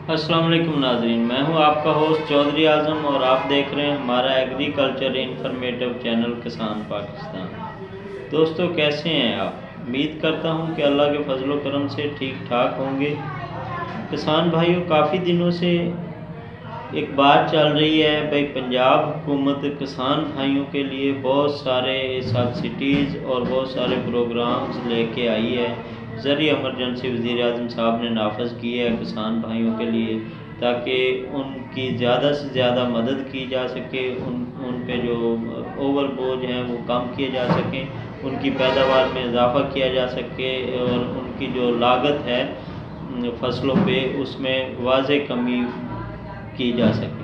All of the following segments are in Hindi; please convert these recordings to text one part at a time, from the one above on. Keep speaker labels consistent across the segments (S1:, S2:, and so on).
S1: अस्सलाम वालेकुम नाज़रीन, मैं हूं आपका होस्ट चौधरी आज़म और आप देख रहे हैं हमारा एग्रीकल्चर इन्फॉर्मेटिव चैनल किसान पाकिस्तान। दोस्तों, कैसे हैं आप? उम्मीद करता हूं कि अल्लाह के फजलो करम से ठीक ठाक होंगे। किसान भाइयों, काफ़ी दिनों से एक बात चल रही है भाई, पंजाब हुकूमत किसान भाइयों के लिए बहुत सारे सब्सिडीज़ और बहुत सारे प्रोग्राम्स लेके आई है। ज़रिए इमरजेंसी वज़ीर आज़म साहब ने नाफज की है किसान भाइयों के लिए, ताकि उनकी ज़्यादा से ज़्यादा मदद की जा सके, उन पे जो ओवर बोझ हैं वो कम किए जा सकें, उनकी पैदावार में इजाफ़ा किया जा सके और उनकी जो लागत है फसलों पे उसमें वाज़ेह कमी की जा सके।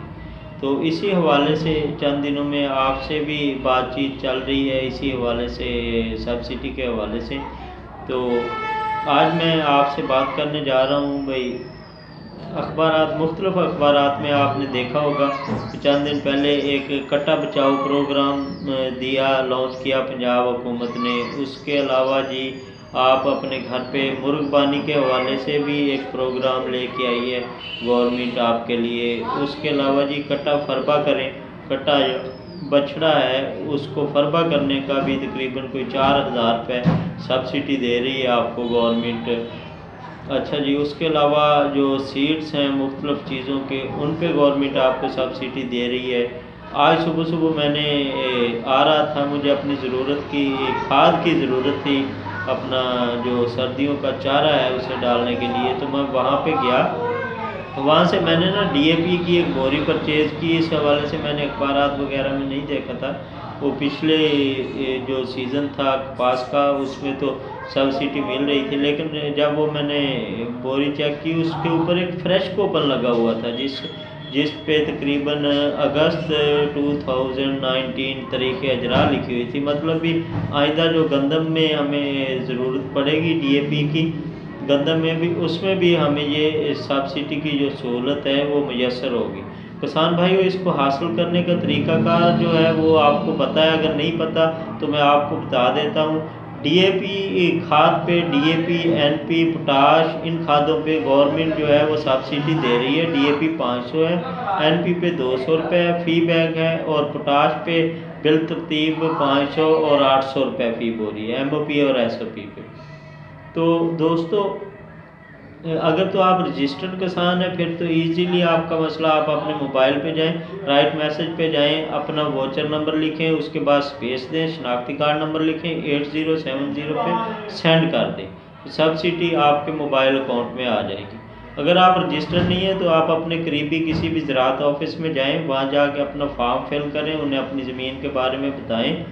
S1: तो इसी हवाले से चंद दिनों में आपसे भी बातचीत चल रही है, इसी हवाले से सब्सिडी के हवाले से। तो आज मैं आपसे बात करने जा रहा हूँ भाई, मुख्तलिफ अखबारात में आपने देखा होगा कि चंद दिन पहले एक कट्टा बचाओ प्रोग्राम लॉन्च किया पंजाब हुकूमत ने। उसके अलावा जी आप अपने घर पे मुर्गबानी के हवाले से भी एक प्रोग्राम लेके आई है गवर्नमेंट आपके लिए। उसके अलावा जी कट्टा फरबा करें, कट्टा बछड़ा है उसको फरबा करने का भी तकरीबन कोई 4000 रुपये सब्सिडी दे रही है आपको गवर्नमेंट। अच्छा जी, उसके अलावा जो सीड्स हैं मुख्तलिफ़ चीज़ों के, उन पे गवर्नमेंट आपको सब्सिडी दे रही है। आज सुबह सुबह मैंने आ रहा था, मुझे अपनी ज़रूरत की खाद की ज़रूरत थी, अपना जो सर्दियों का चारा है उसे डालने के लिए। तो मैं वहाँ पे गया, तो वहाँ से मैंने ना DAP की एक बोरी परचेज़ की। इस हवाले से मैंने अखबारात वगैरह में नहीं देखा था। वो पिछले जो सीज़न था कपास का उसमें तो सब्सिडी मिल रही थी, लेकिन जब वो मैंने बोरी चेक की उसके ऊपर एक फ्रेश कूपन लगा हुआ था जिस पे तकरीबन अगस्त 2019 तारीख़ अजरा लिखी हुई थी। मतलब भी आइंदा जो गंदम में हमें ज़रूरत पड़ेगी DAP की, गंदम में भी, उसमें भी हमें ये सब्सिडी की जो सहूलत है वो मुयस्सर होगी। किसान भाइयों, इसको हासिल करने का तरीक़ाकार जो है वो आपको पता है, अगर नहीं पता तो मैं आपको बता देता हूँ। DAP खाद पे DAP, NP, पोटाश, इन खादों पे गवर्नमेंट जो है वो सब्सिडी दे रही है। DAP 500 है, NP पे 200 रुपये फ़ी बैग है और पोटाश पे बिलतरतीब 500 और 800 रुपये फ़ी बोरी है, MOP और SOP पे। तो दोस्तों, अगर तो आप रजिस्टर्ड किसान हैं फिर तो इजीली आपका मसला, आप अपने मोबाइल पे जाएं, राइट मैसेज पे जाएं, अपना वोचर नंबर लिखें, उसके बाद स्पेस दें, शनाख्ती कार्ड नंबर लिखें, 8070 पे सेंड कर दें। सब्सिडी आपके मोबाइल अकाउंट में आ जाएगी। अगर आप रजिस्टर्ड नहीं है तो आप अपने करीबी किसी भी ज़राअत ऑफिस में जाएँ, वहाँ जाके अपना फॉर्म फिल करें, उन्हें अपनी ज़मीन के बारे में बताएँ।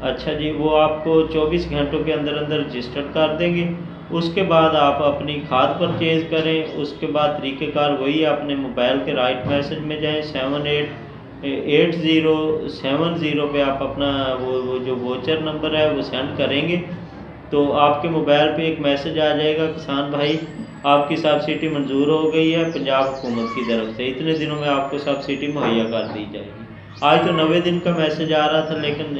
S1: अच्छा जी, वो आपको 24 घंटों के अंदर अंदर रजिस्टर्ड कर देंगे। उसके बाद आप अपनी खाद परचेज़ करें। उसके बाद तरीक़ेकार वही, अपने मोबाइल के राइट मैसेज में जाएं, 788070 पे आप अपना वो जो वोचर नंबर है वो सेंड करेंगे तो आपके मोबाइल पे एक मैसेज आ जाएगा, किसान भाई आपकी सब्सिडी मंजूर हो गई है पंजाब हुकूमत की तरफ से, इतने दिनों में आपको सब्सिडी मुहैया कर दी जाएगी। आज तो 90 दिन का मैसेज आ रहा था, लेकिन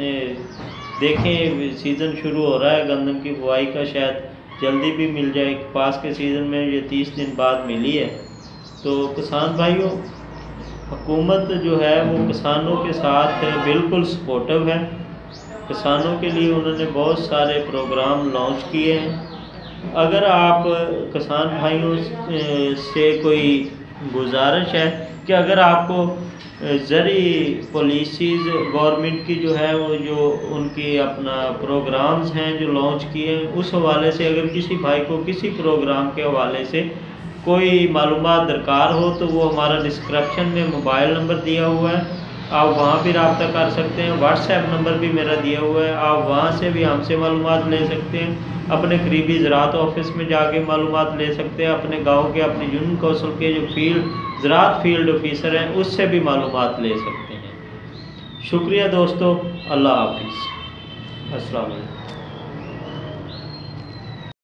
S1: देखें सीज़न शुरू हो रहा है गंदम की बुआई का, शायद जल्दी भी मिल जाए। कपास के सीज़न में ये 30 दिन बाद मिली है। तो किसान भाइयों, हुकूमत जो है वो किसानों के साथ बिल्कुल सपोर्टिव है। किसानों के लिए उन्होंने बहुत सारे प्रोग्राम लॉन्च किए हैं। अगर आप किसान भाइयों से कोई गुजारिश है कि अगर आपको ज़री पॉलिसीज़ गवर्नमेंट की जो है वो जो उनकी अपना प्रोग्राम्स हैं जो लॉन्च किए हैं, उस हवाले से अगर किसी भाई को किसी प्रोग्राम के हवाले से कोई मालूमात दरकार हो तो वो हमारा डिस्क्रिप्शन में मोबाइल नंबर दिया हुआ है, आप वहाँ भी रब्ता कर सकते हैं। व्हाट्सएप नंबर भी मेरा दिया हुआ है, आप वहाँ से भी हमसे मालूमात ले सकते हैं। अपने करीबी ज़राअत ऑफिस में जाके मालूमात ले सकते हैं। अपने गांव के, अपने यूनियन कौंसिल के जो ज़राअत फील्ड ऑफिसर हैं उससे भी मालूमात ले सकते हैं। शुक्रिया दोस्तों, अल्लाह हाफिज़, अस्सलाम वालेकुम।